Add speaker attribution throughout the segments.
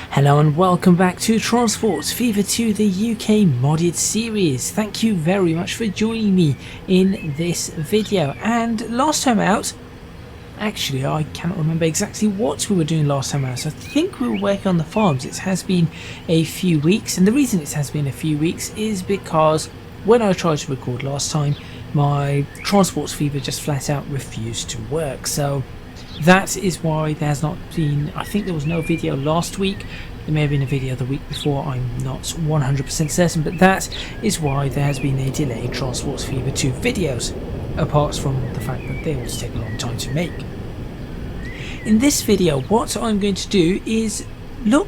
Speaker 1: Hello and welcome back to Transport Fever 2, the UK modded series. Thank you very much for joining me in this video. And last time out, actually I cannot remember exactly what we were doing last time out. So I think we were working on the farms. It has been a few weeks, and the reason it has been a few weeks is because when I tried to record last time, my Transport Fever just flat out refused to work. So that is why there has not been, I think there was no video last week. There may have been a video the week before, I'm not 100% certain, but that is why there has been a delay in Transport Fever 2 videos, apart from the fact that they also take a long time to make. In this video, what I'm going to do is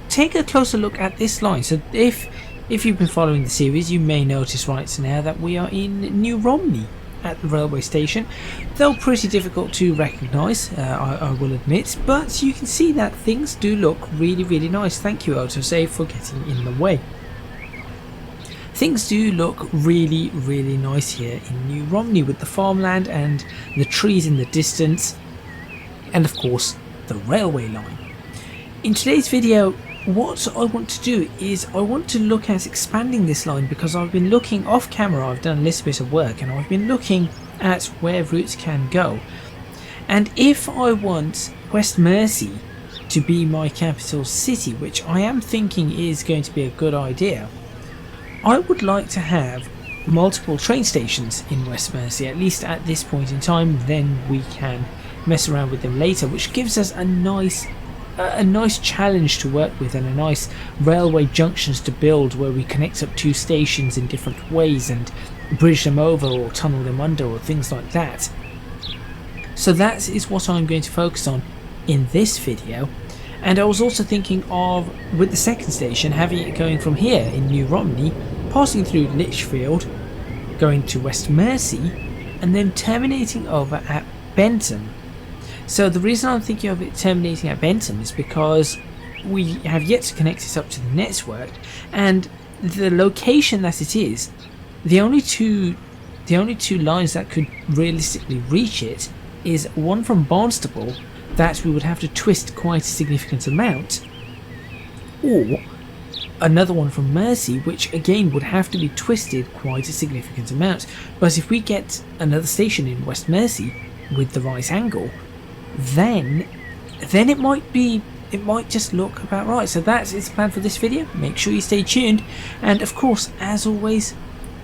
Speaker 1: take a closer look at this line. So if you've been following the series, you may notice right now that we are in New Romney at the railway station, though pretty difficult to recognise, I will admit, but you can see that things do look really nice. Thank you, Autosave, for getting in the way. Things do look really nice here in New Romney, with the farmland and the trees in the distance, and of course the railway line. In today's video, what I want to do is I want to look at expanding this line, because I've been looking off camera, I've done a little bit of work, and I've been looking at where routes can go. And if I want West Mersey to be my capital city, which I am thinking is going to be a good idea, I would like to have multiple train stations in West Mersey, at least at this point in time. Then we can mess around with them later, which gives us a nice challenge to work with, and a nice railway junctions to build where we connect up two stations in different ways and bridge them over or tunnel them under or things like that. So that is what I'm going to focus on in this video. And I was also thinking of, with the second station, having it going from here in New Romney, passing through Lichfield, going to West Mersey, and then terminating over at Bentham. So the reason I'm thinking of it terminating at Bentham is because we have yet to connect it up to the network, and the location that it is, the only two lines that could realistically reach it is one from Barnstaple that we would have to twist quite a significant amount, or another one from Mersey, which again would have to be twisted quite a significant amount. But if we get another station in West Mersey with the right angle, then it might just look about right. So that is the plan for this video. Make sure you stay tuned, and of course, as always,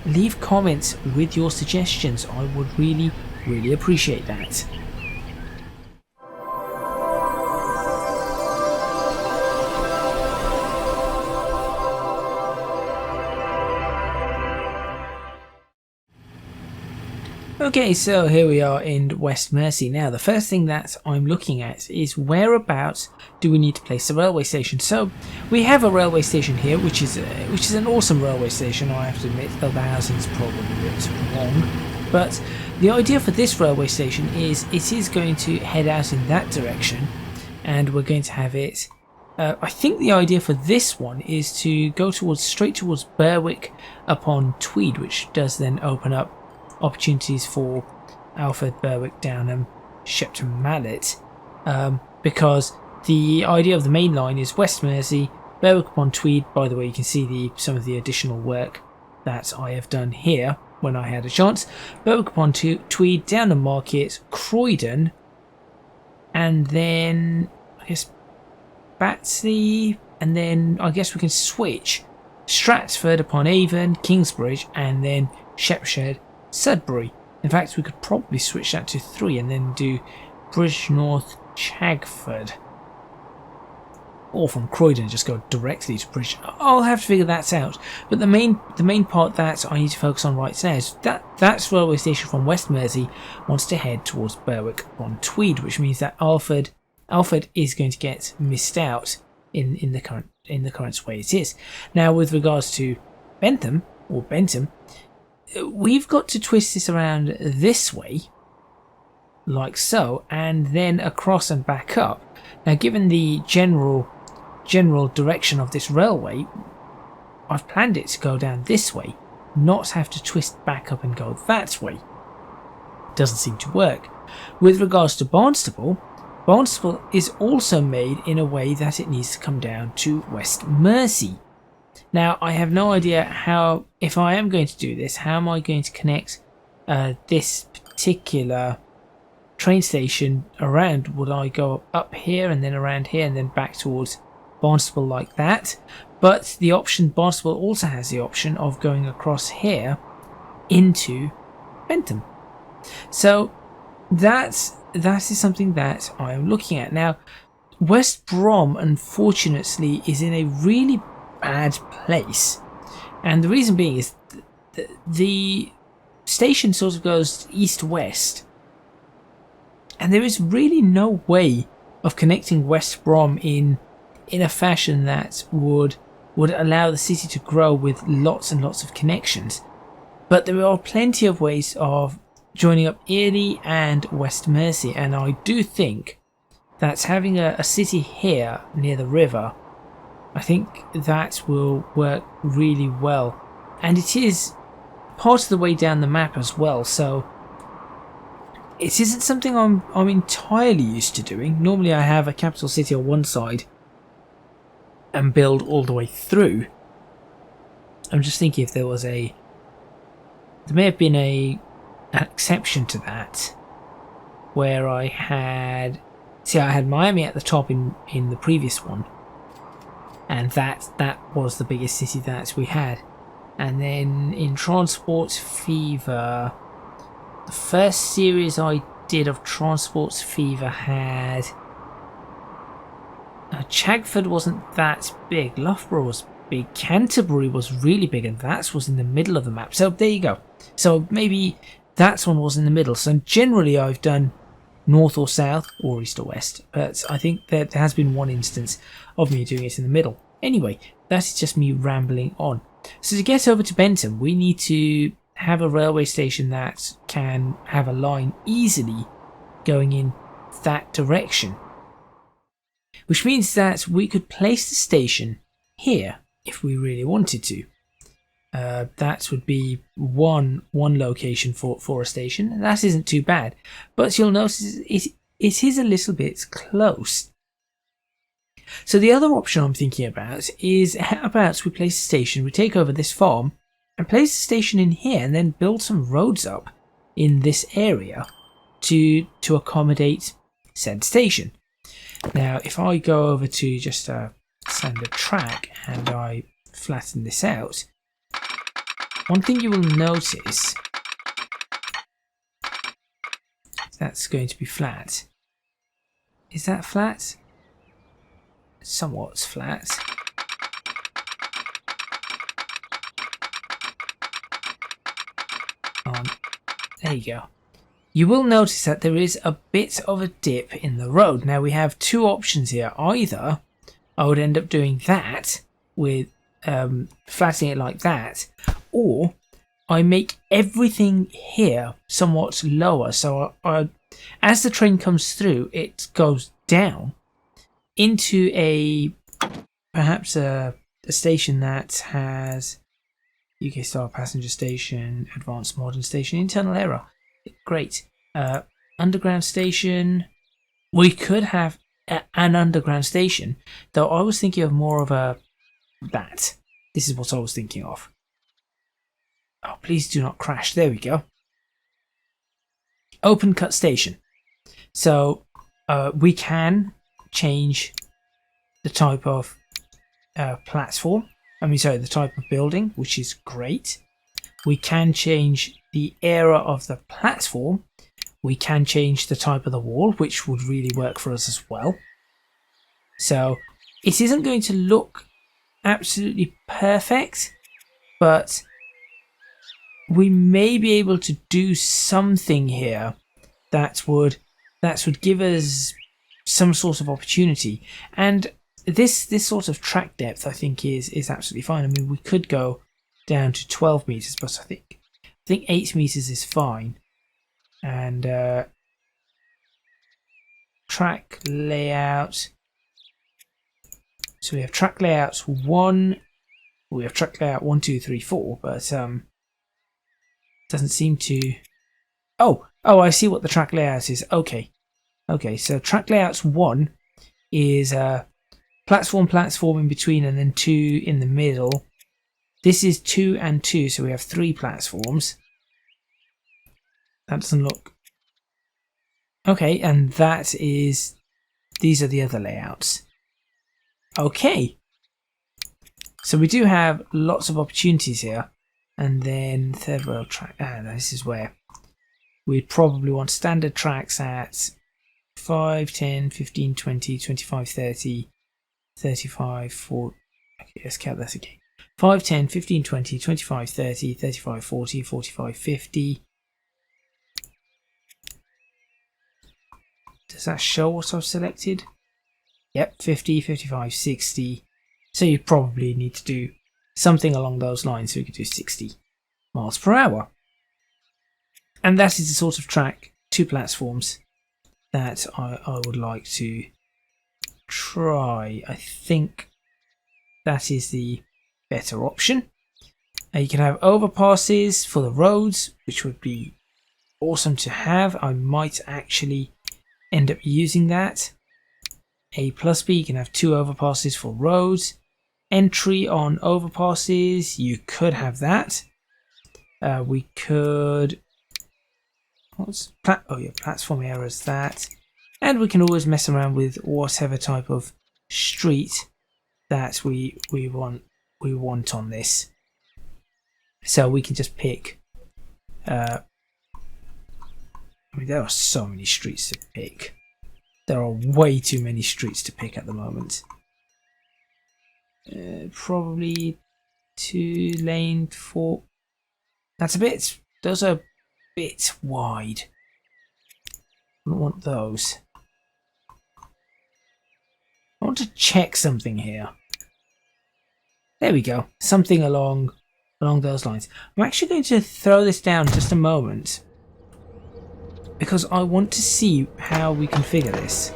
Speaker 1: leave comments with your suggestions. I would really appreciate that. Okay, so here we are in West Mersey. Now, the first thing that I'm looking at is whereabouts do we need to place the railway station. So we have a railway station here, which is an awesome railway station, I have to admit, though the housing's probably a bit wrong. But the idea for this railway station is it is going to head out in that direction, and we're going to have it. I think the idea for this one is to go straight towards Berwick upon Tweed, which does then open up opportunities for Alfred, Berwick, Downham, Shepton Mallet, because the idea of the main line is West Mersey, Berwick upon Tweed. By the way, you can see some of the additional work that I have done here when I had a chance. Berwick upon Tweed, Downham Market, Croydon, and then I guess Battersea, and then I guess we can switch Stratford upon Avon, Kingsbridge, and then Shepshed, Sudbury. In fact, we could probably switch that to 3 and then do Bridgnorth, Chagford, or from Croydon just go directly to Bridge. I'll have to figure that out. But the main part that I need to focus on right now is that railway station from West Mersey wants to head towards Berwick upon Tweed, which means that Alfred is going to get missed out in the current way it is. Now, with regards to Bentham, we've got to twist this around this way, like so, and then across and back up. Now, given the general direction of this railway, I've planned it to go down this way, not have to twist back up and go that way. Doesn't seem to work. With regards to Barnstaple, Barnstable is also made in a way that it needs to come down to West Mersey. Now, I have no idea how, if I am going to do this, how am I going to connect this particular train station around? Would I go up here and then around here and then back towards Barnstable like that? But the option, Barnstable also has the option of going across here into Bentham. So that is something that I am looking at. Now, West Brom, unfortunately, is in a really bad place, and the reason being is the station sort of goes east-west, and there is really no way of connecting West Brom in a fashion that would allow the city to grow with lots and lots of connections. But there are plenty of ways of joining up Ely and West Mersey, and I do think that having a city here near the river, I think that will work really well. And it is part of the way down the map as well, so it isn't something I'm entirely used to doing. Normally I have a capital city on one side and build all the way through. I'm just thinking if there was there may have been an exception to that, where I had Miami at the top in the previous one, and that was the biggest city that we had. And then in Transport Fever, the first series I did of Transport Fever had Chagford wasn't that big, Loughborough was big, Canterbury was really big, and that was in the middle of the map. So there you go. So maybe that one was in the middle. So generally I've done north or south or east or west, but I think there has been one instance of me doing it in the middle. Anyway, that is just me rambling on. So to get over to Bentham, we need to have a railway station that can have a line easily going in that direction, which means that we could place the station here if we really wanted to. That would be one location for a station, and that isn't too bad. But you'll notice it is a little bit close. So the other option I'm thinking about is, how about we place a station, we take over this farm and place a station in here, and then build some roads up in this area to accommodate said station. Now if I go over to just a standard track and I flatten this out, one thing you will notice, that's going to be flat. Is that flat? Somewhat flat. There you go. You will notice that there is a bit of a dip in the road. Now we have two options here. Either I would end up doing that with flattening it like that, or I make everything here somewhat lower, so as the train comes through, it goes down into perhaps a station that has UK style passenger station, advanced modern station, internal error. Great. Underground station. We could have an underground station, though I was thinking of more of that. This is what I was thinking of. Oh, please do not crash. There we go. Open cut station. So we can change the type of platform. The type of building, which is great. We can change the era of the platform. We can change the type of the wall, which would really work for us as well. So it isn't going to look absolutely perfect, but we may be able to do something here that would give us some sort of opportunity. And this sort of track depth, I think, is absolutely fine. I mean, we could go down to 12 meters, but I think 8 meters is fine. And track layout. So we have track layouts 1. We have track layout 1, 2, 3, 4, but doesn't seem to. Oh, I see what the track layout is. Okay, Okay, so track layouts 1 is platform in between and then 2 in the middle. This is 2 and 2, so we have 3 platforms. That doesn't look... Okay, and these are the other layouts. Okay. So we do have lots of opportunities here. And then third rail track. This is where we'd probably want standard tracks at 5, 10, 15, 20, 25, 30, 35, 40. Okay, let's count that again. 5, 10, 15, 20, 25, 30, 35, 40, 45, 50. Does that show what I've selected? Yep, 50, 55, 60. So you probably need to do something along those lines, so we could do 60 miles per hour. And that is the sort of track, 2 platforms, that I would like to try. I think that is the better option. You can have overpasses for the roads, which would be awesome to have. I might actually end up using that. A plus B, you can have 2 overpasses for roads. Entry on overpasses, you could have that. We could... platform errors, that. And we can always mess around with whatever type of street that we want on this. So we can just pick... I mean, there are so many streets to pick. There are way too many streets to pick at the moment. Probably 2 lane 4. That's a bit... Those are a bit wide. I don't want those. I want to check something here. There we go. Something along those lines. I'm actually going to throw this down just a moment, because I want to see how we configure this.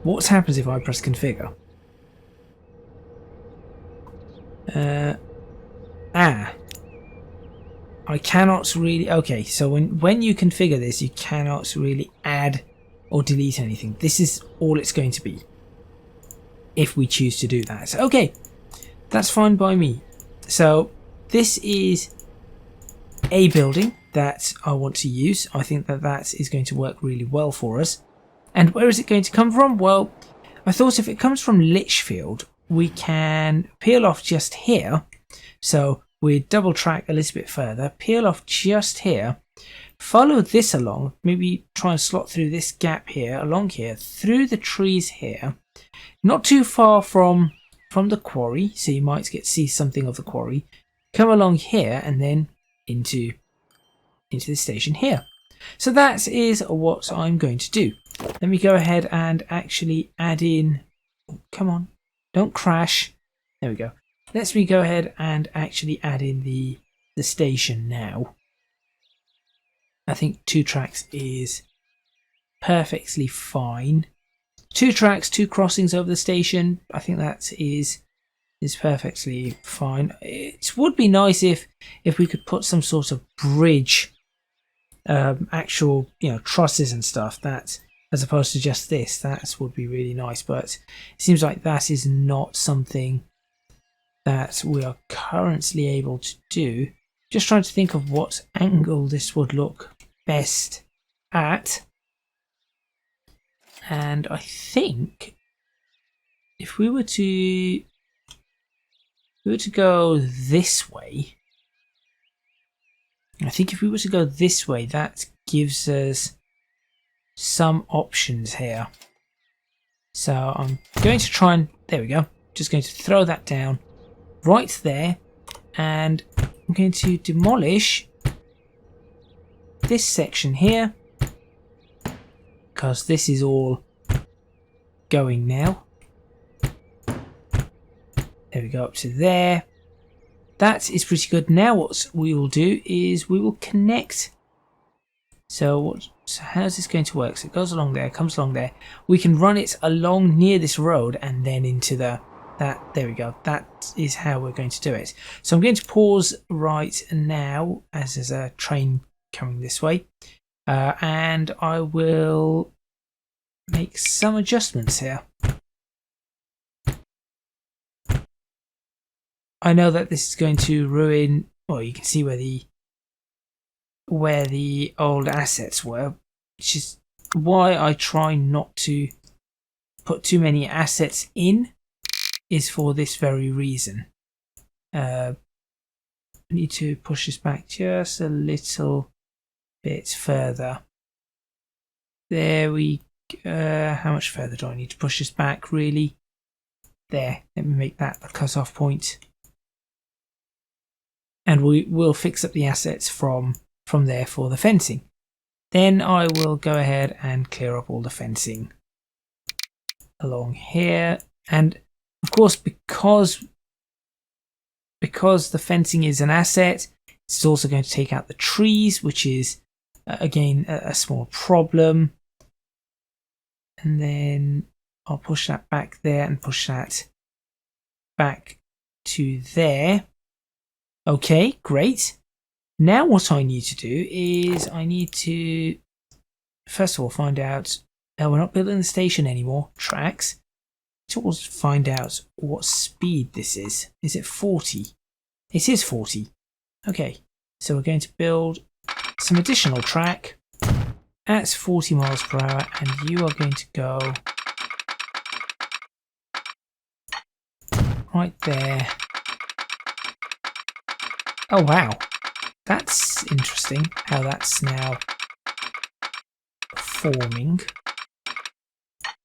Speaker 1: What happens if I press configure? I cannot really... Okay, so when you configure this, you cannot really add or delete anything. This is all it's going to be, if we choose to do that. Okay, that's fine by me. So this is a building that I want to use. I think that is going to work really well for us. And where is it going to come from? Well, I thought if it comes from Litchfield, we can peel off just here. So we double track a little bit further, peel off just here, follow this along, maybe try and slot through this gap here, along here, through the trees here, not too far from the quarry, so you might see something of the quarry, come along here and then into the station here. So that is what I'm going to do. Let me go ahead and actually add in... Oh, come on, don't crash. There we go. Let me go ahead and actually add in the station now. I think 2 tracks is perfectly fine. 2 tracks, 2 crossings over the station. I think that is perfectly fine. It would be nice if we could put some sort of bridge, actual, trusses and stuff, that as opposed to just this. That would be really nice, but it seems like that is not something that we are currently able to do. Just trying to think of what angle this would look best at. And I think if we were to go this way, that gives us some options here. So I'm going to try and, there we go, just going to throw that down right there, and I'm going to demolish this section here, because this is all going now. There we go, up to there. That is pretty good. Now what we will do is we will connect. So how's this going to work? So it goes along there, comes along there. We can run it along near this road and then into there we go. That is how we're going to do it. So I'm going to pause right now as there's a train coming this way. and I will make some adjustments here. I know that this is going to ruin, well, you can see where the old assets were, which is why I try not to put too many assets in, is for this very reason. I need to push this back just a little bit further. There we go. How much further do I need to push this back, really? There, let me make that the cut-off point. And we will fix up the assets from there for the fencing. Then I will go ahead and clear up all the fencing along here. And of course, because the fencing is an asset, it's also going to take out the trees, which is again a small problem. And then I'll push that back there and push that back to there. Okay, great. Now what I need to do is I need to first of all find out that we're not building the station anymore, tracks. To also find out what speed this is. Is it 40? It is 40. Okay, so we're going to build some additional track at 40 miles per hour, and you are going to go right there. Oh wow, that's interesting how that's now forming.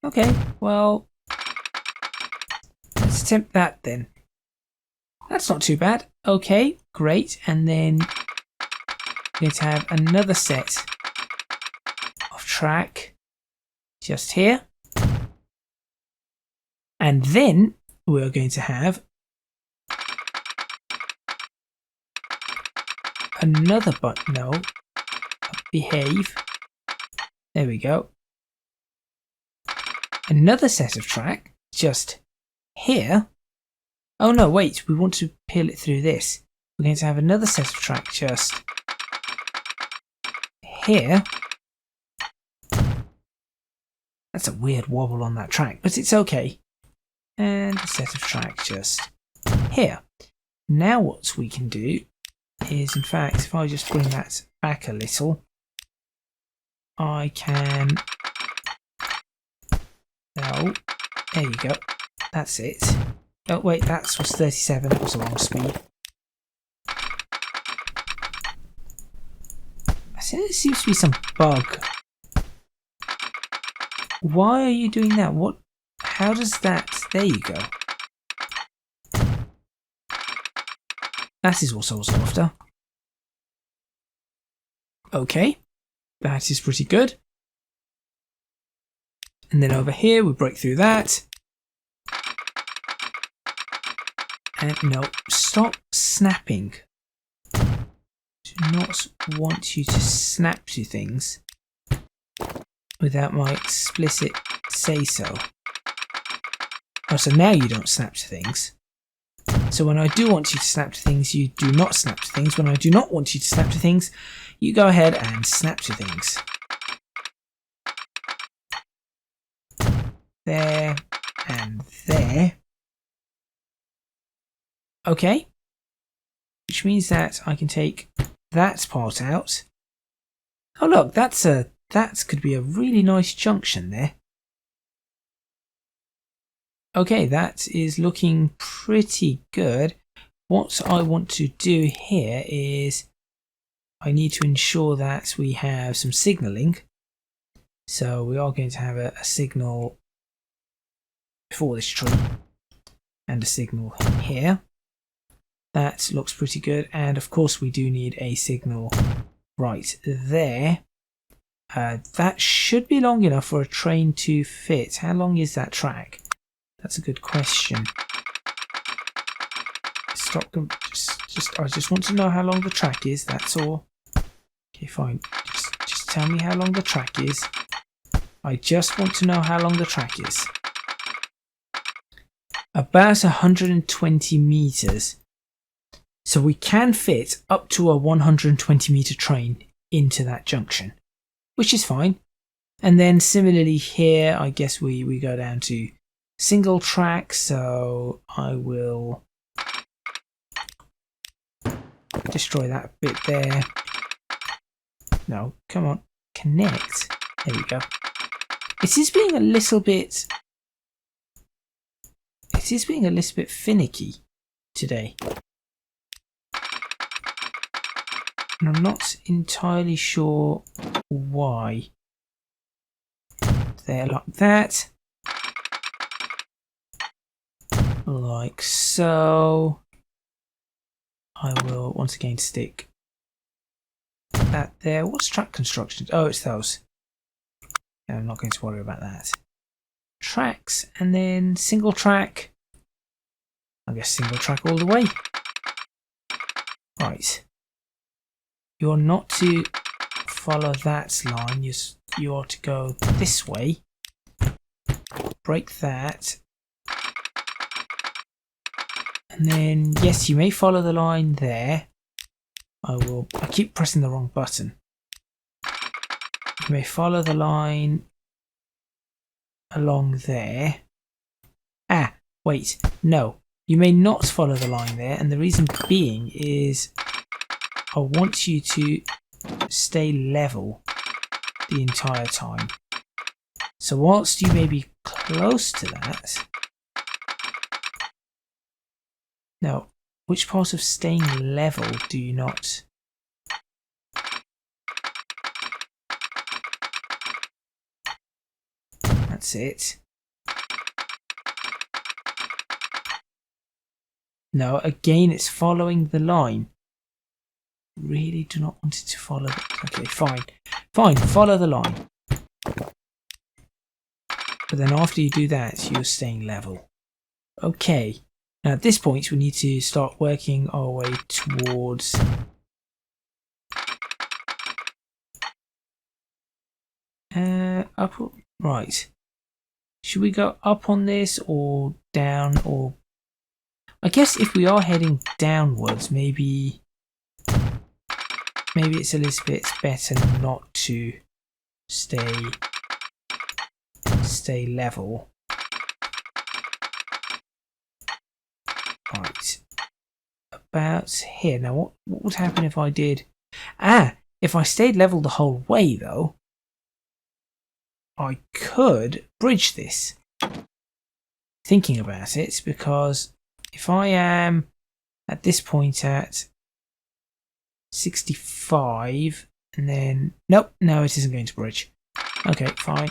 Speaker 1: Okay, well, let's attempt that then. That's not too bad. Okay, great. And then we're going to have another set of track just here. And then we're going to have another behave. There we go. Another set of track just here. Oh no, wait, we want to peel it through this. We're going to have another set of track just here. That's a weird wobble on that track, but it's okay. And a set of track just here. Now what we can do is, in fact, if I just bring that back a little, I can... Oh, there you go. That's it. Oh wait, that was 37, that was the wrong speed. I think there seems to be some bug. Why are you doing that? What? How does that... There you go. That is what I was after. Okay, that is pretty good. And then over here we break through that. And no, stop snapping. Do not want you to snap to things without my explicit say so. Oh, so now you don't snap to things. So when I do want you to snap to things, you do not snap to things. When I do not want you to snap to things, you go ahead and snap to things. There and there. Okay. Which means that I can take that part out. Oh look, that could be a really nice junction there. Okay, that is looking pretty good. What I want to do here is I need to ensure that we have some signalling. So we are going to have a signal before this tree and a signal here. That looks pretty good. And of course we do need a signal right there. That should be long enough for a train to fit. How long is that track? That's a good question. Stop. I just want to know how long the track is. That's all. Okay, fine. Just tell me how long the track is. I just want to know how long the track is. About 120 meters. So we can fit up to a 120 meter train into that junction. which is fine. And then similarly here, I guess we go down to single track, so I will destroy that bit there. No, come on, connect. There we go. It is being a little bit finicky today. And I'm not entirely sure why. There, like that. Like so. I will once again stick that there. What's track construction? Oh, it's those. I'm not going to worry about that. Tracks, and then single track. I guess single track all the way. Right. You're not to follow that line. You are to go this way. Break that. And then, yes, you may follow the line there. I keep pressing the wrong button. You may follow the line along there. Ah, wait, no. You may not follow the line there, and the reason being is I want you to stay level the entire time. So whilst you may be close to that... Now, which part of staying level do you not... That's it. No, again, it's following the line. Really do not want it to follow. Okay, fine. Fine, follow the line. But then after you do that, you're staying level. Okay. Now at this point, we need to start working our way towards... up. Right. Should we go up on this or down, or... I guess if we are heading downwards, maybe it's a little bit better not to stay level. Right. About here. Now what would happen if I did... if I stayed level the whole way though, I could bridge this. Thinking about it, because if I am at this point at 65 and then... Nope, no, it isn't going to bridge. Okay, fine.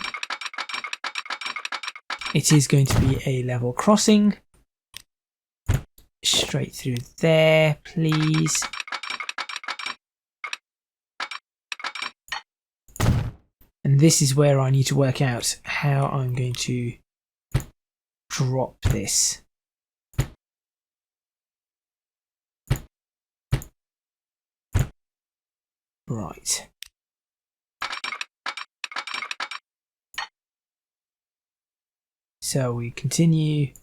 Speaker 1: It is going to be a level crossing. Straight through there, please. And this is where I need to work out how I'm going to drop this. Right. So we continue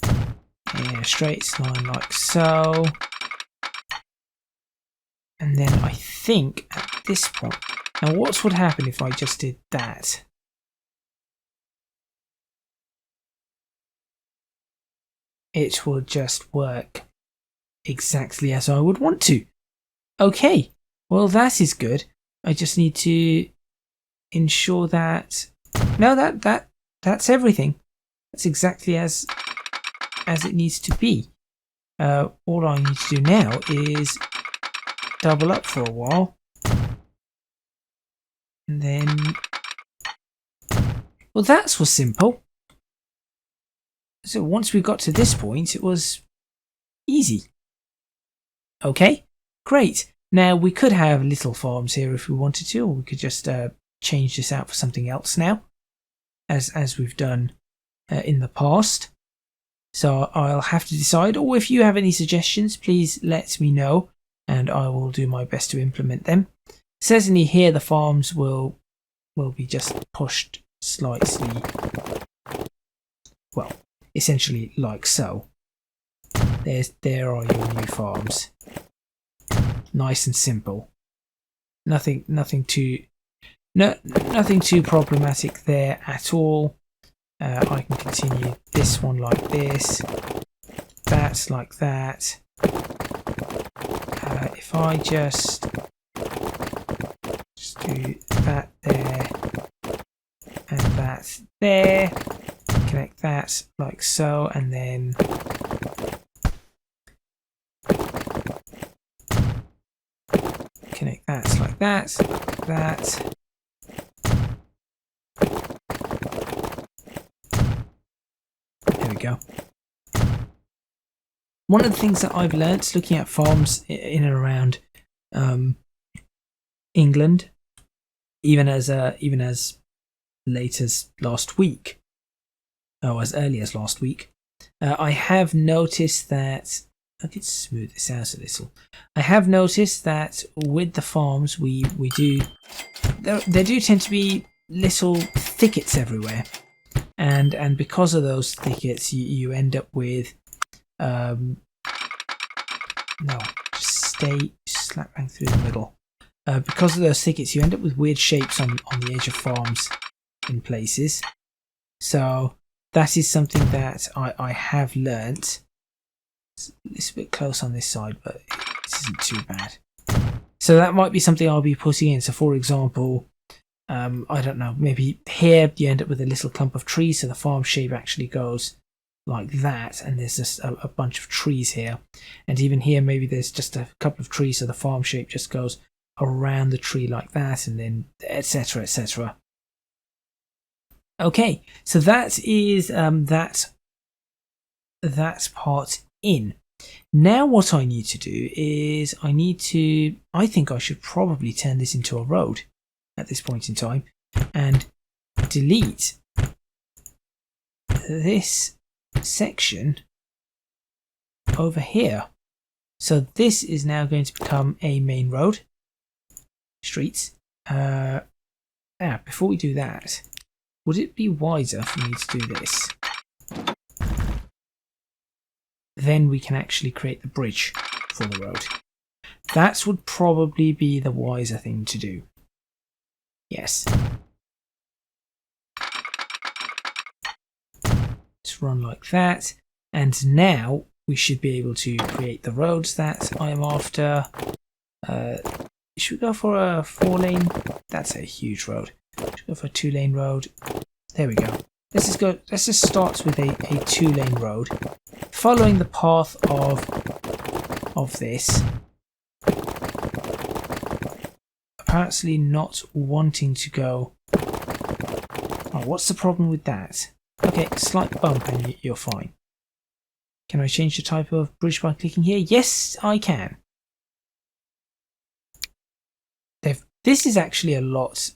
Speaker 1: in a straight line like so. And then I think at this point... Now what would happen if I just did that? It will just work exactly as I would want to. Okay, well that is good. I just need to ensure that... No, that's everything. That's exactly as it needs to be. All I need to do now is double up for a while. And then... Well, that was simple. So once we got to this point, it was easy. Okay, great. Now we could have little farms here if we wanted to, or we could just change this out for something else now, as we've done in the past. So I'll have to decide, or if you have any suggestions, please let me know, and I will do my best to implement them. Certainly here the farms will be just pushed slightly, well, essentially like so. There are your new farms. Nice and simple. Nothing too nothing too problematic there at all. I can continue this one like this, that like that. If I just do that there and that there, connect that like so, and then connect that like that, like that. There we go. One of the things that I've learnt looking at farms in and around England, even as late as last week, or as early as last week, I have noticed that I could smooth this out a little. I have noticed that with the farms we do, there do tend to be little thickets everywhere, and because of those thickets, you end up with no, just stay slap bang through the middle. Because of those thickets, you end up with weird shapes on the edge of farms in places. So that is something that I have learnt. It's a little bit close on this side, but this isn't too bad. So that might be something I'll be putting in. So for example, I don't know, maybe here you end up with a little clump of trees, so the farm shape actually goes like that, and there's just a bunch of trees here. And even here, maybe there's just a couple of trees, so the farm shape just goes around the tree like that, and then etc, etc. Okay, so that is that part in. Now what I need to do is I think I should probably turn this into a road at this point in time and delete this section over here. So this is now going to become a main road. Streets. Before we do that, would it be wiser for me to do this? Then we can actually create the bridge for the road. That would probably be the wiser thing to do. Yes. Let's run like that. And now we should be able to create the roads that I am after. Should we go for a 4-lane? That's a huge road. Should we go for a 2-lane road? There we go. Let's just start with a 2-lane road, following the path of this. Apparently not wanting to go. Oh, what's the problem with that? Okay, slight bump and you're fine. Can I change the type of bridge by clicking here? Yes, I can. This is actually a lot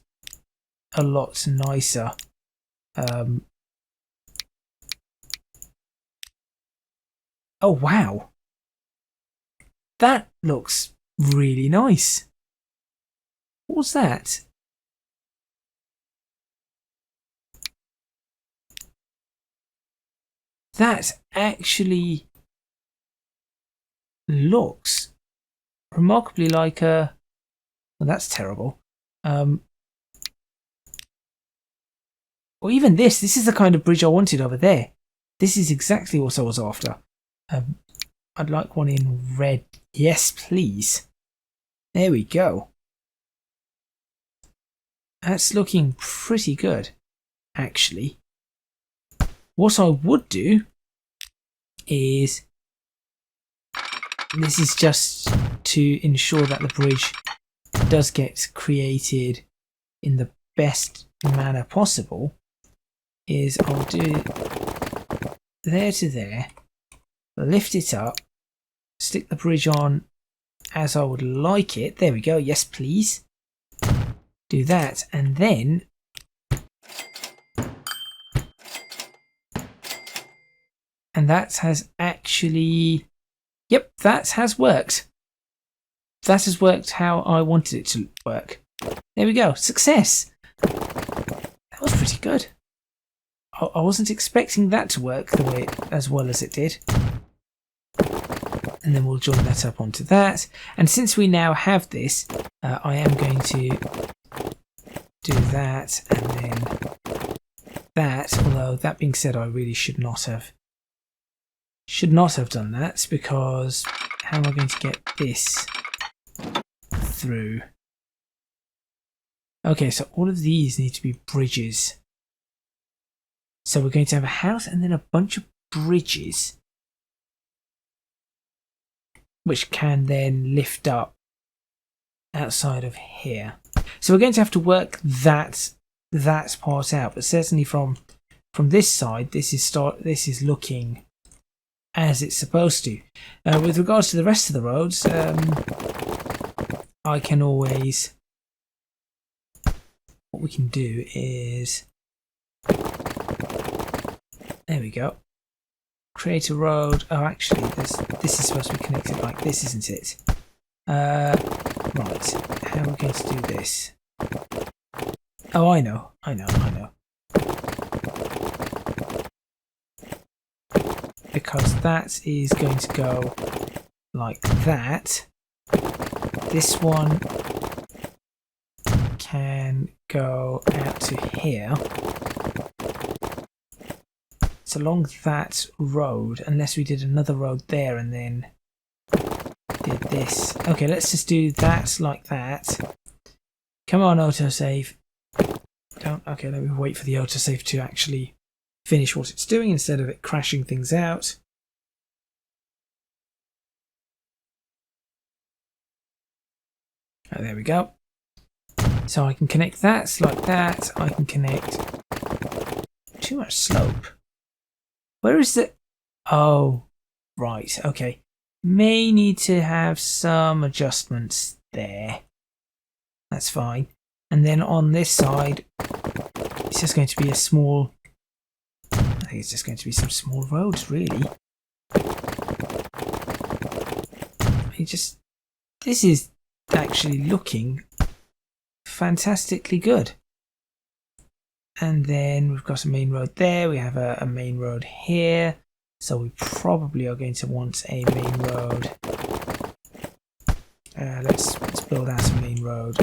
Speaker 1: nicer. Oh wow, that looks really nice. What was that? That actually looks remarkably like a... Well, that's terrible. Or even this is the kind of bridge I wanted over there. This is exactly what I was after. I'd like one in red. Yes, please. There we go. That's looking pretty good, actually. What I would do is... This is just to ensure that the bridge does get created in the best manner possible, is I'll do there to there, lift it up, stick the bridge on as I would like it. There we go. Yes, please. Do that, and then that has actually... Yep, that has worked. That has worked how I wanted it to work. There we go. Success. That was pretty good. I wasn't expecting that to work the way as well as it did. And then we'll join that up onto that. And since we now have this, I am going to do that, and then that. Although that being said, I really should not have done that, because how am I going to get this through? Okay, so all of these need to be bridges. So we're going to have a house and then a bunch of bridges, which can then lift up outside of here. So we're going to have to work that part out, but certainly from this side, this is looking as it's supposed to. With regards to the rest of the roads, I can always, what we can do is, there we go, create a road. Oh, actually, this is supposed to be connected like this, isn't it? Right, how are we going to do this? Oh, I know. Because that is going to go like that. This one can go out to here. It's along that road, unless we did another road there and then did this. Okay, let's just do that like that. Come on, autosave. Don't. Okay, let me wait for the autosave to actually finish what it's doing instead of it crashing things out. Oh, there we go. So I can connect that like that. I can connect. Too much slope. Where is the... Oh, right. Okay. May need to have some adjustments there. That's fine. And then on this side, it's just going to be a small... I think it's just going to be some small roads, really. This is actually looking fantastically good. And then we've got a main road there. We have a main road here. So we probably are going to want a main road. Let's build out a main road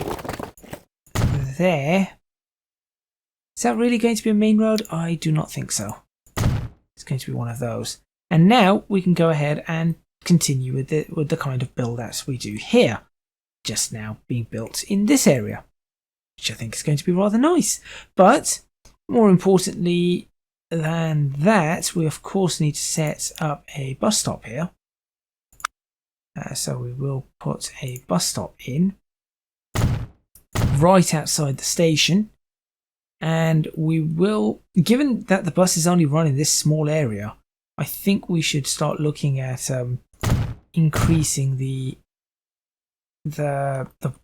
Speaker 1: there. Is that really going to be a main road? I do not think so. It's going to be one of those. And now we can go ahead and continue with the kind of build outs we do here. Just now being built in this area, which I think is going to be rather nice. But more importantly than that, we of course need to set up a bus stop here. So we will put a bus stop in right outside the station. And we will, given that the bus is only running this small area, I think we should start looking at increasing the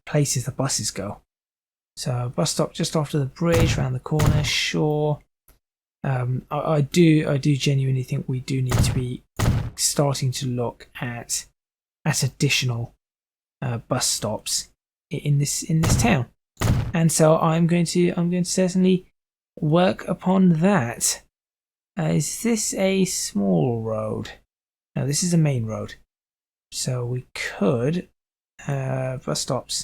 Speaker 1: places the buses go. So bus stop just after the bridge, around the corner, sure. I do genuinely think we do need to be starting to look at additional bus stops in this town. And so I'm going to certainly work upon that. Is this a small road? No, this is a main road. So we could bus stops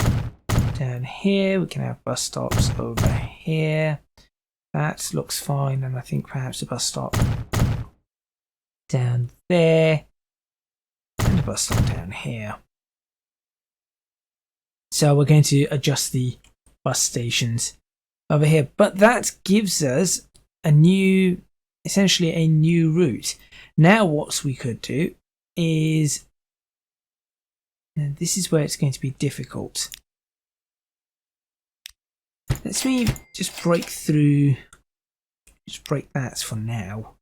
Speaker 1: down here. We can have bus stops over here. That looks fine, and I think perhaps a bus stop down there and a bus stop down here. So we're going to adjust the bus stations over here, but that gives us essentially a new route. Now what we could do is, and this is where it's going to be difficult. Let's me just break through, just break that for now.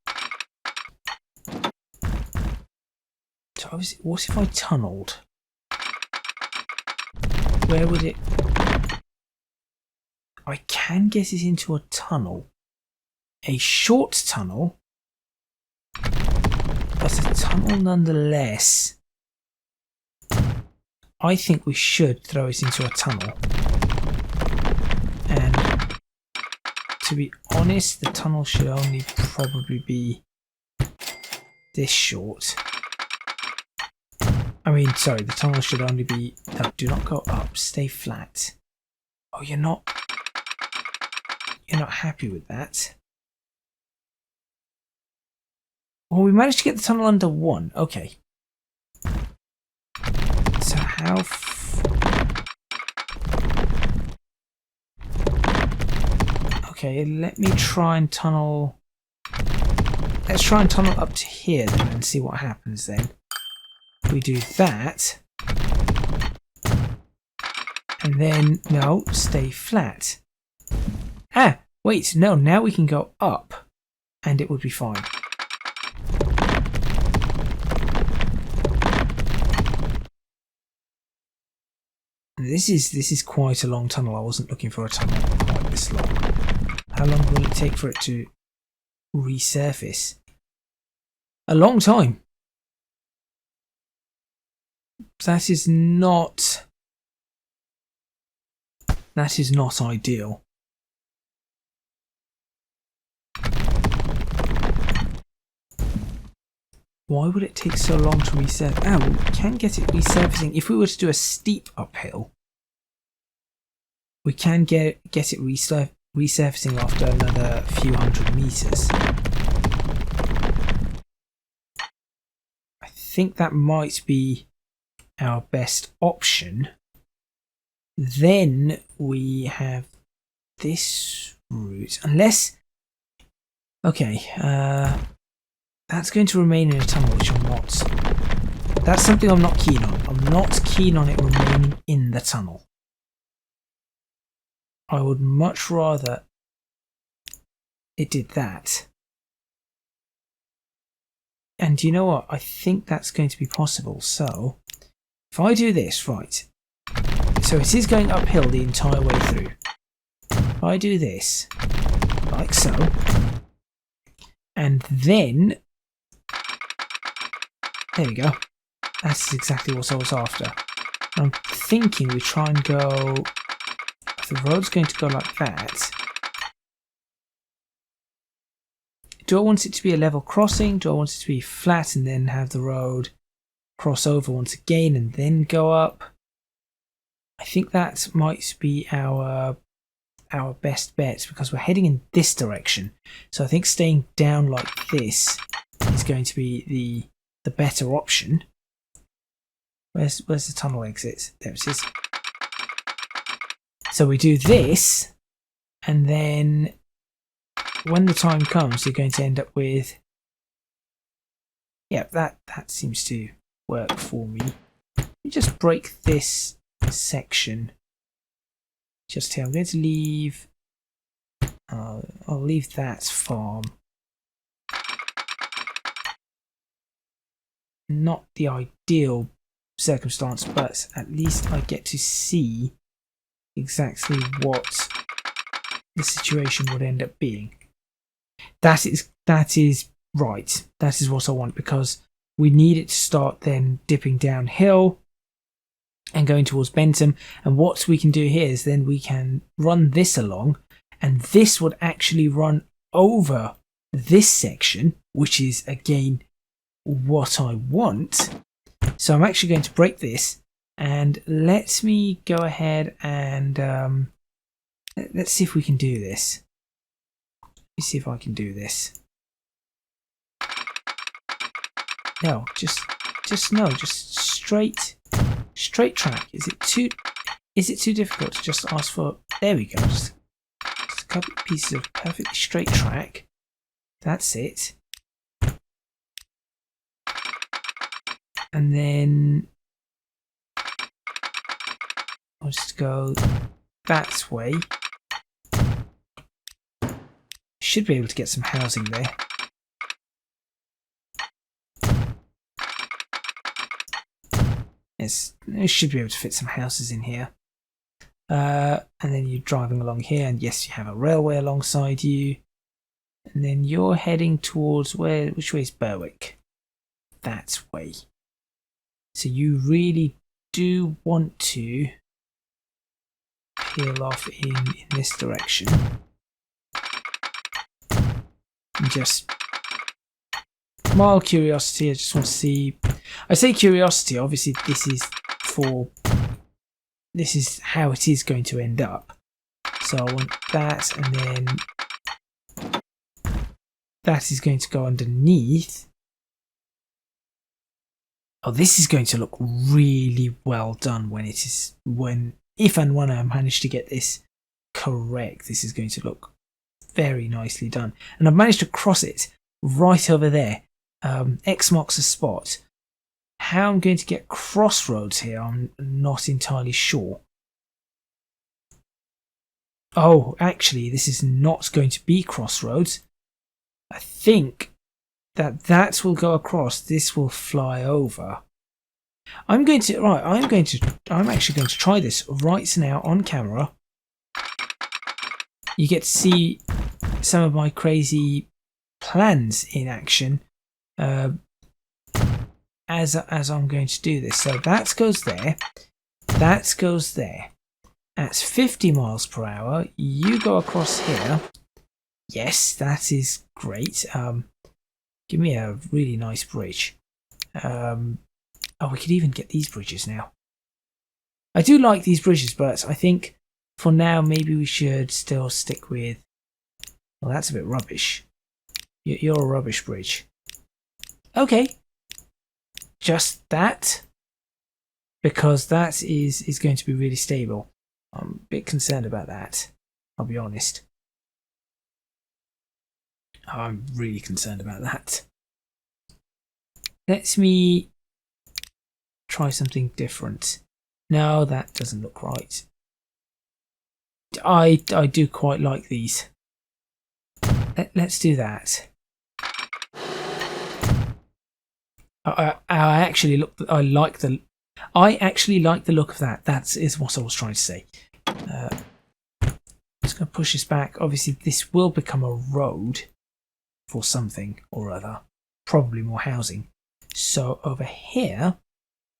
Speaker 1: So obviously, what if I tunnelled? Where would it... I can get it into a tunnel. A short tunnel, but a tunnel nonetheless. I think we should throw it into a tunnel. And to be honest, the tunnel should only probably be this short. I mean, sorry, the tunnel should only be... No, do not go up, stay flat. Oh, you're not... you're not happy with that. Well, we managed to get the tunnel under 1. Okay. So how... Okay, let me try and tunnel... Let's try and tunnel up to here then and see what happens then. If we do that... And then... No, stay flat. Ah! Wait, no, now we can go up. And it would be fine. This is quite a long tunnel. I wasn't looking for a tunnel quite this long. How long will it take for it to resurface? A long time. That is not ideal. Why would it take so long to resurface? Oh, we can get it resurfacing. If we were to do a steep uphill, we can get it resurfacing after another few hundred meters. I think that might be our best option. Then we have this route. Unless... Okay, that's going to remain in a tunnel, which I'm not... That's something I'm not keen on. I'm not keen on it remaining in the tunnel. I would much rather it did that. And you know what? I think that's going to be possible. So, if I do this, right. So it is going uphill the entire way through. If I do this, like so, and then... There we go. That's exactly what I was after. I'm thinking we try and go... If the road's going to go like that... Do I want it to be a level crossing? Do I want it to be flat and then have the road cross over once again and then go up? I think that might be our best bet because we're heading in this direction. So I think staying down like this is going to be the better option. Where's the tunnel exit? There it is. So we do this, and then when the time comes, you're going to end up with... Yeah, that seems to work for me. Let me just break this section just here. I'm going to leave... I'll leave that farm. Not the ideal circumstance, but at least I get to see exactly what the situation would end up being. That is right. That is what I want, because we need it to start then dipping downhill and going towards Bentham. And what we can do here is then we can run this along, and this would actually run over this section, which is again what I want. So I'm actually going to break this, and let me go ahead and let's see if we can do this. Let me see if I can do this. No, just straight track. Is it too difficult to just ask for? There we go. Just a couple of pieces of perfectly straight track. That's it. And then I'll just go that way. Should be able to get some housing there. Yes, it should be able to fit some houses in here. And then you're driving along here, and yes, you have a railway alongside you. And then you're heading towards which way is Berwick? That way. So you really do want to peel off in this direction. And just mild curiosity, I just want to see. I say curiosity, obviously this is how it is going to end up. So I want that, and then that is going to go underneath. Oh, this is going to look really well done when it is, if and when I manage to get this correct. This is going to look very nicely done. And I've managed to cross it right over there. X marks a spot. How I'm going to get crossroads here, I'm not entirely sure. Oh, actually, this is not going to be crossroads. I think that will go across. This will fly over. I'm actually going to try this right now on camera. You get to see some of my crazy plans in action as I'm going to do this. So that goes there. That goes there. That's 50 miles per hour. You go across here. Yes, that is great. Give me a really nice bridge. Oh, we could even get these bridges now. I do like these bridges, but I think for now maybe we should still stick with... Well, that's a bit rubbish. You're a rubbish bridge. Okay. Just that. Because that is going to be really stable. I'm a bit concerned about that. I'll be honest. I'm really concerned about that. Let me try something different. No, that doesn't look right. I do quite like these. Let's do that. I actually like the look of that. That is what I was trying to say. Just going to push this back. Obviously, this will become a road for something or other. Probably more housing. So over here,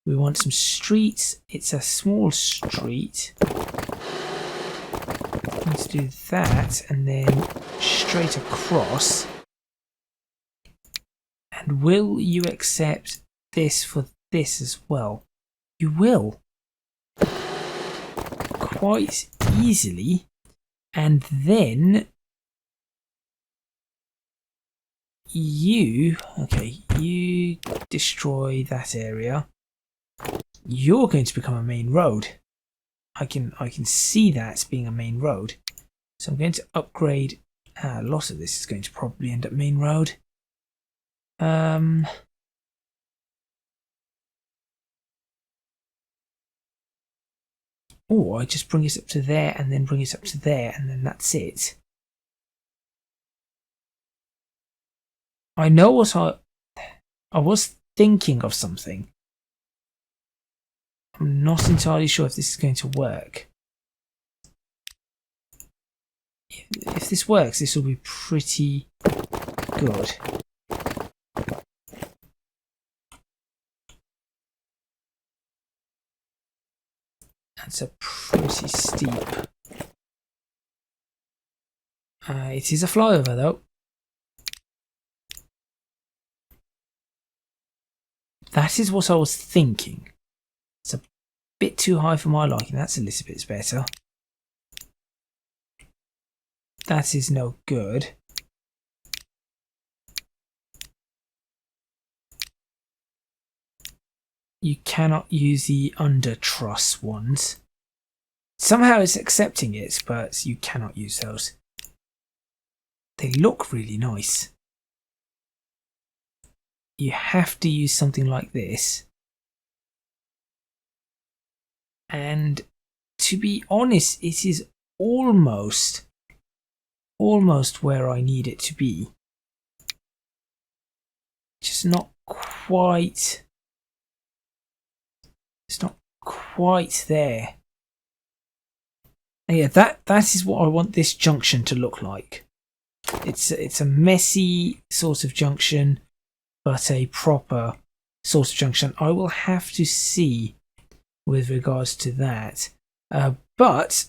Speaker 1: we want some streets. It's a small street. Let's do that, and then straight across. And will you accept this for this as well? You will. Quite easily. And then you destroy that area. You're going to become a main road. I can see that being a main road. So I'm going to upgrade. A lot of this is going to probably end up main road. Or I just bring it up to there and then bring it up to there and then that's it. I know what I was thinking of something. I'm not entirely sure if this is going to work. If this works, this will be pretty good. That's a pretty steep. It is a flyover though. That is what I was thinking. It's a bit too high for my liking. That's a little bit better. That is no good. You cannot use the under truss ones. Somehow it's accepting it, but you cannot use those. They look really nice. You have to use something like this. And to be honest, it is almost where I need it to be. Just not quite. It's not quite there. And yeah, that is what I want this junction to look like. It's a messy sort of junction, but a proper sort of junction. I will have to see with regards to that. But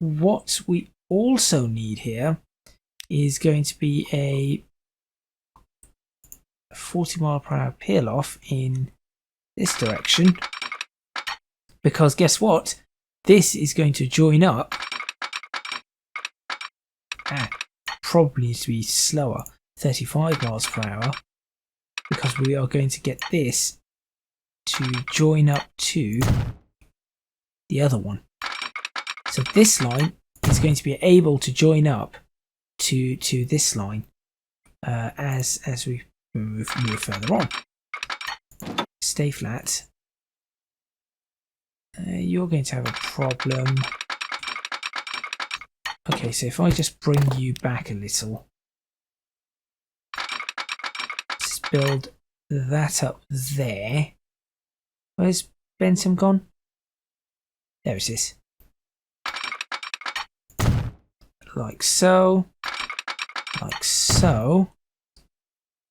Speaker 1: what we also need here is going to be a 40 mile per hour peel off in this direction, because guess what? this is going to join up. Probably needs to be slower, 35 miles per hour, because we are going to get this to join up to the other one. So this line is going to be able to join up to this line as we move further on. Stay flat. You're going to have a problem. Okay, so if I just bring you back a little, let's build that up there. Where's Bentham gone? There it is. Like so. Like so.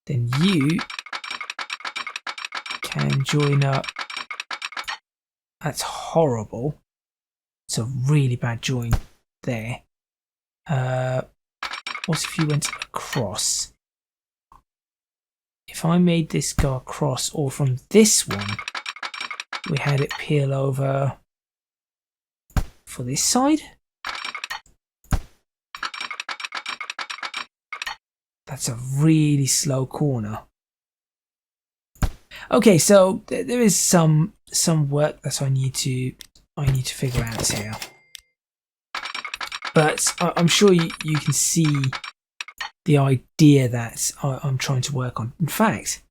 Speaker 1: Then you can join up. That's horrible. It's a really bad join there. What if you went across? If I made this go across, or from this one, we had it peel over for this side? That's a really slow corner. Okay, so there is some work that I need to figure out here. But I'm sure you can see the idea that I'm trying to work on. In fact,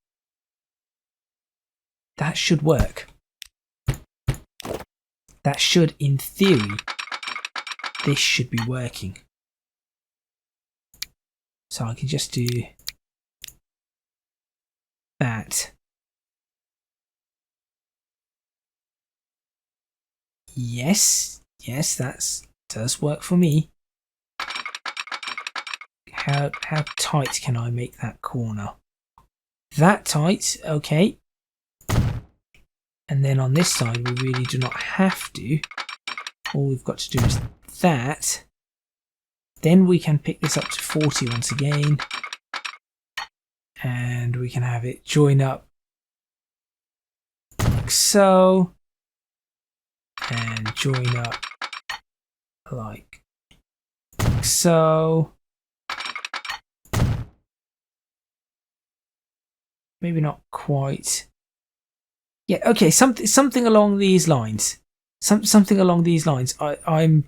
Speaker 1: that should work. That should, in theory, this should be working. So I can just do that. Yes, that does work for me. How tight can I make that corner? That tight, okay. And then on this side, we really do not have to. All we've got to do is that. Then we can pick this up to 40 once again. And we can have it join up like so. And join up like so. Maybe not quite. Yeah, okay, something along these lines. Something along these lines. I'm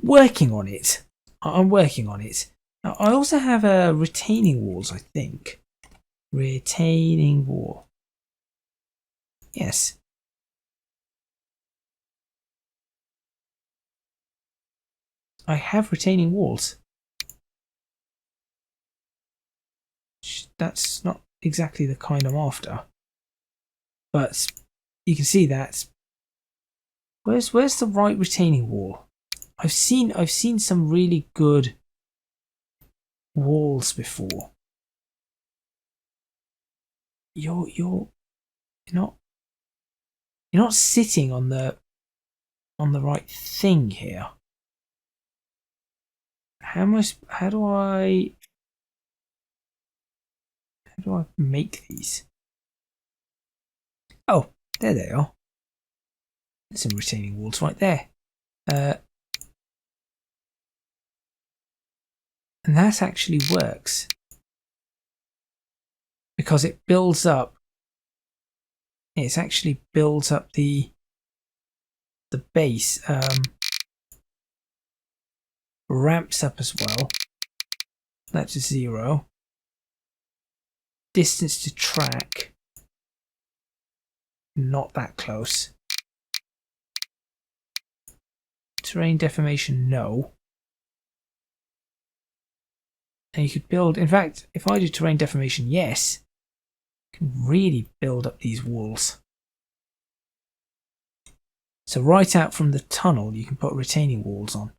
Speaker 1: working on it. I'm working on it. Now, I also have retaining walls, I think. Retaining wall. Yes. I have retaining walls. That's not exactly the kind I'm after. But you can see that. Where's the right retaining wall? I've seen some really good walls before. You're not sitting on the right thing here. How do I make these? Oh, there they are. There's some retaining walls right there. And that actually works. Because it builds up. It actually builds up the base. Ramps up as well. That's 0. Distance to track. Not that close. Terrain deformation, no. And you could build, in fact, if I do terrain deformation, yes, you can really build up these walls. So right out from the tunnel, you can put retaining walls on.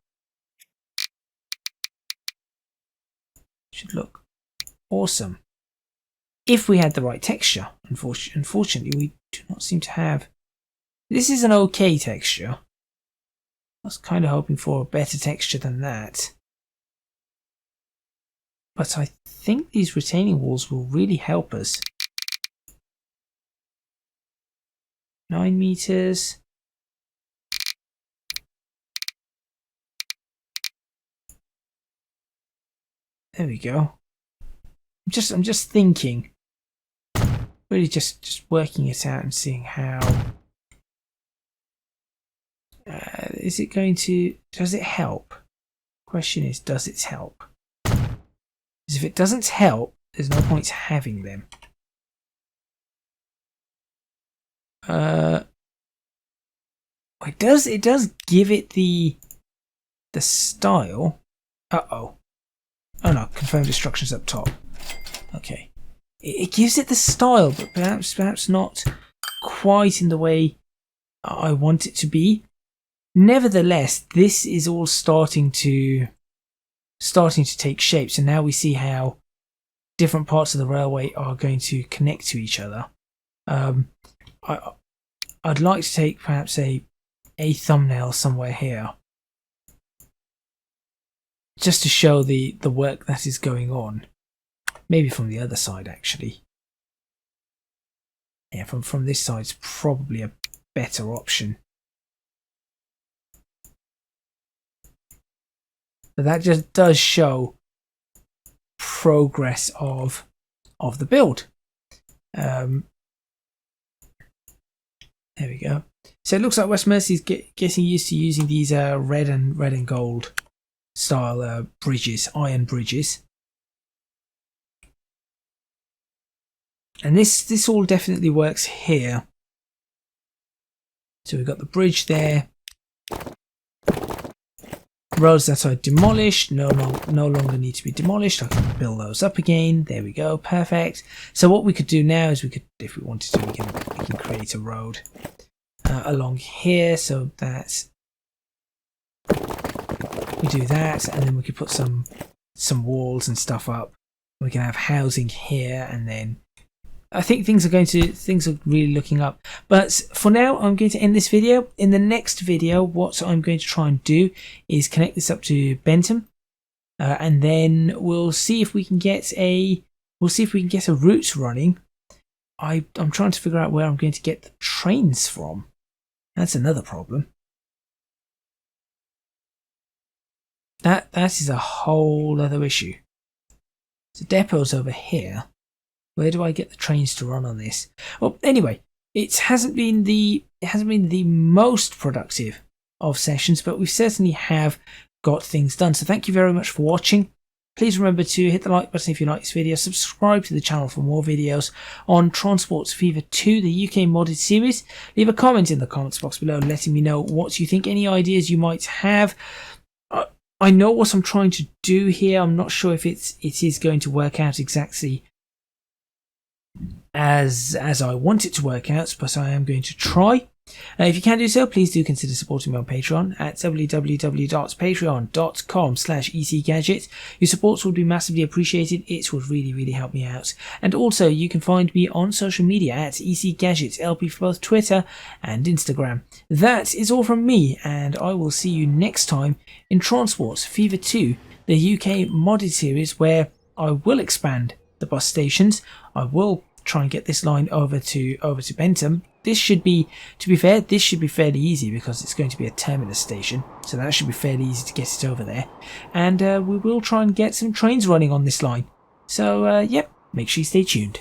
Speaker 1: Should look awesome. If we had the right texture. Unfortunately, we do not seem to have. This is an okay texture. I was kind of hoping for a better texture than that. But I think these retaining walls will really help us. 9 meters. There we go. I'm just thinking, really just working it out and seeing how. Is it going to? Does it help? Question is, does it help? Because if it doesn't help, there's no point having them. It does give it the style. Oh no, confirmed instructions up top. Okay. It gives it the style, but perhaps not quite in the way I want it to be. Nevertheless, this is all starting to take shape. So now we see how different parts of the railway are going to connect to each other. I'd like to take perhaps a thumbnail somewhere here, just to show the work that is going on. Maybe from the other side, actually. Yeah, from this side is probably a better option. But that just does show progress of the build. There we go. So it looks like West Mersey is getting used to using these red and gold style bridges, iron bridges. And this all definitely works here. So we've got the bridge there. Roads that are demolished no longer need to be demolished. I can build those up again. There we go, perfect. So what we could do now is we could, if we wanted to, we can create a road along here. So that we do that, and then we could put some walls and stuff up. We can have housing here, and then I think things are really looking up. But for now, I'm going to end this video. In the next video, what I'm going to try and do is connect this up to Bentham, and then we'll see if we can get a route running. I'm trying to figure out where I'm going to get the trains from. That's another problem. That is a whole other issue. So depot's over here. Where do I get the trains to run on this? Well, anyway, it hasn't been the most productive of sessions, but we certainly have got things done. So thank you very much for watching. Please remember to hit the like button if you like this video, subscribe to the channel for more videos on Transports Fever 2, the UK modded series. Leave a comment in the comments box below letting me know what you think, any ideas you might have. I know what I'm trying to do here. I'm not sure if it is going to work out exactly as I want it to work out, but I am going to try. If you can do so, please do consider supporting me on Patreon at www.patreon.com/ECGadget. Your support would be massively appreciated. It would really help me out. And also, you can find me on social media at ECGadget LP for both Twitter and Instagram. That is all from me, and I will see you next time in Transports Fever 2, the UK modded series, where I will expand the bus stations. I will try and get this line over to Bentham. This should be, to be fair, this should be fairly easy because it's going to be a terminus station, so that should be fairly easy to get it over there. And we will try and get some trains running on this line. So yep, make sure you stay tuned.